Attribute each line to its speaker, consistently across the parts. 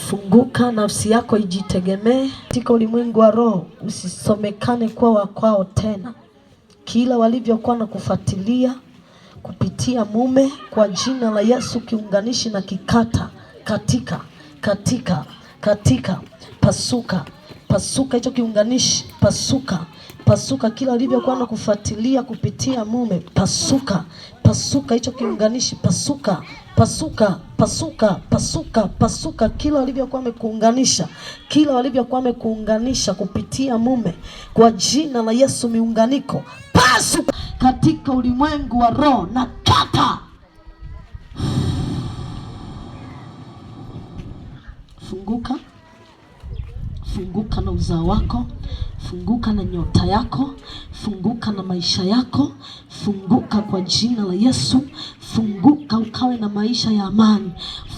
Speaker 1: Funguka, nafsi yako ijitegemee. Katika ulimwengu wa roho usisomekane kuwa wa kwao tena. Kila walivyokuwa na kufuatilia kupitia mume, kwa jina la Yesu kiunganishi na kikata katika pasuka hicho kiunganishi, pasuka kila walivyokuwa na kufuatilia kupitia mume, pasuka hicho kiunganishi, pasuka kila walivyokuwa wamekuunganisha kupitia mume, kwa jina la Yesu miunganiko pasuka katika ulimwengu wa roho na kata. Funguka na uzao wako, funguka na nyota yako, funguka na maisha yako, funguka kwa jina la Yesu. Funguka ukawe na maisha ya amani,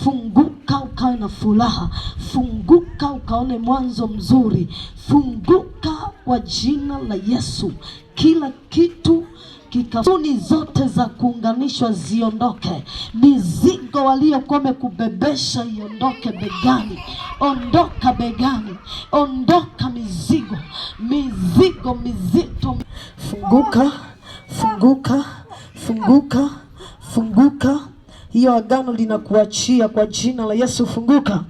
Speaker 1: funguka ukawe na furaha, funguka ukaone mwanzo mzuri, funguka kwa jina la Yesu. Kila kitu kikafuni zote za kuunganishwa ziondoke. Mizigo waliokuwa wamekubebesha iondoke begani. Ondoka begani, ondoka mizigo mizito. Funguka. Hiyo agano linakuachia kwa jina la Yesu. Funguka.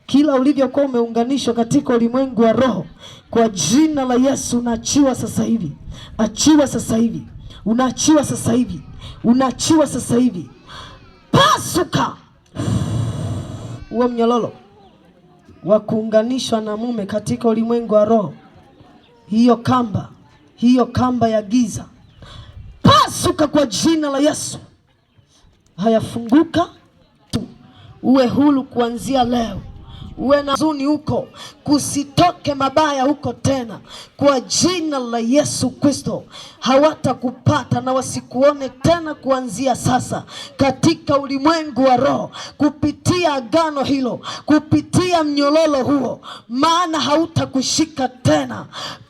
Speaker 1: Kila ulivyokuwa umeunganishwa katika ulimwengu wa roho, kwa jina la Yesu unaachiwa sasa hivi. Unaachiwa sasa hivi. Pasuka uwe mnyololo wa kuunganishwa na mume katika ulimwengu wa roho. Hiyo kamba ya giza, pasuka kwa jina la Yesu. Haya, funguka tu, uwe huru kuanzia leo. Uwe na huzuni huko, kusitoke mabaya huko tena, kwa jina la Yesu Kristo. Hawatakupata na wasikuone tena kuanzia sasa katika ulimwengu wa roho, kupitia agano hilo, kupitia mnyololo huo, maana hautakushika tena.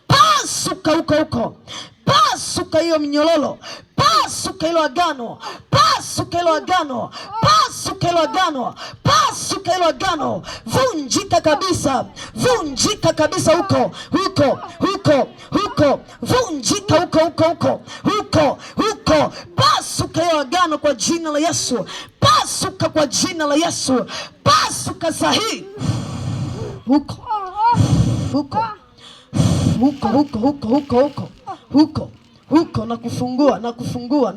Speaker 1: Pasuka huko, pasuka hiyo mnyololo, pasuka hilo agano, pasuka hilo agano, vunjika kabisa huko, vunjika huko, pasuka hilo agano kwa jina la Yesu, pasuka kwa jina la Yesu, pasuka sahihi huko,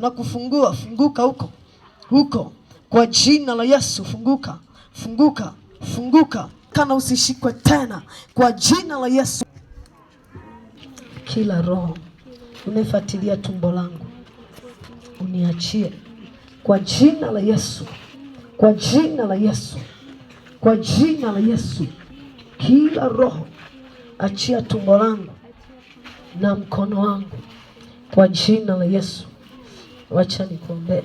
Speaker 1: na kufungua, funguka huko kwa jina la Yesu. Funguka kana usishikwe tena kwa jina la Yesu. Kila roho unafuatilia tumbo langu uniachie kwa jina la Yesu, kwa jina la Yesu. Kila roho achia tumbo langu na mkono wangu kwa jina la Yesu. Wacha nikuombee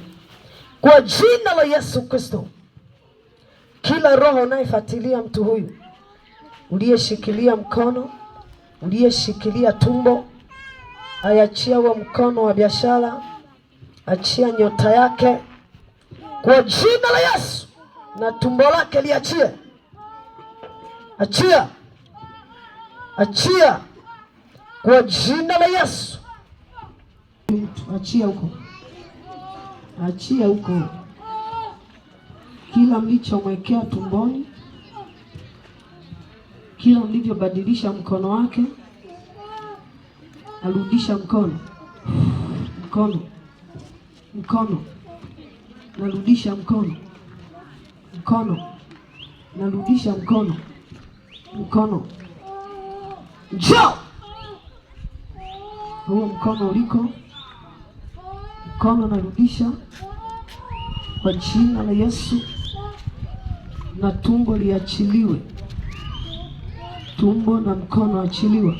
Speaker 1: kwa jina la Yesu Kristo. Kila roho unayefuatilia mtu huyu, uliyeshikilia mkono, uliyeshikilia tumbo, ayachia huo mkono wa biashara, achia nyota yake kwa jina la Yesu, na tumbo lake liachie. Achia kwa jina la Yesu. Achia huko. Kila mlichomwekea tumboni, kila mlivyobadilisha mkono wake, arudisha mkono, narudisha mkono, narudisha mkono. Njoo huo mkono uliko, mkono narudisha kwa jina la Yesu, na tumbo liachiliwe. Tumbo na mkono achiliwa.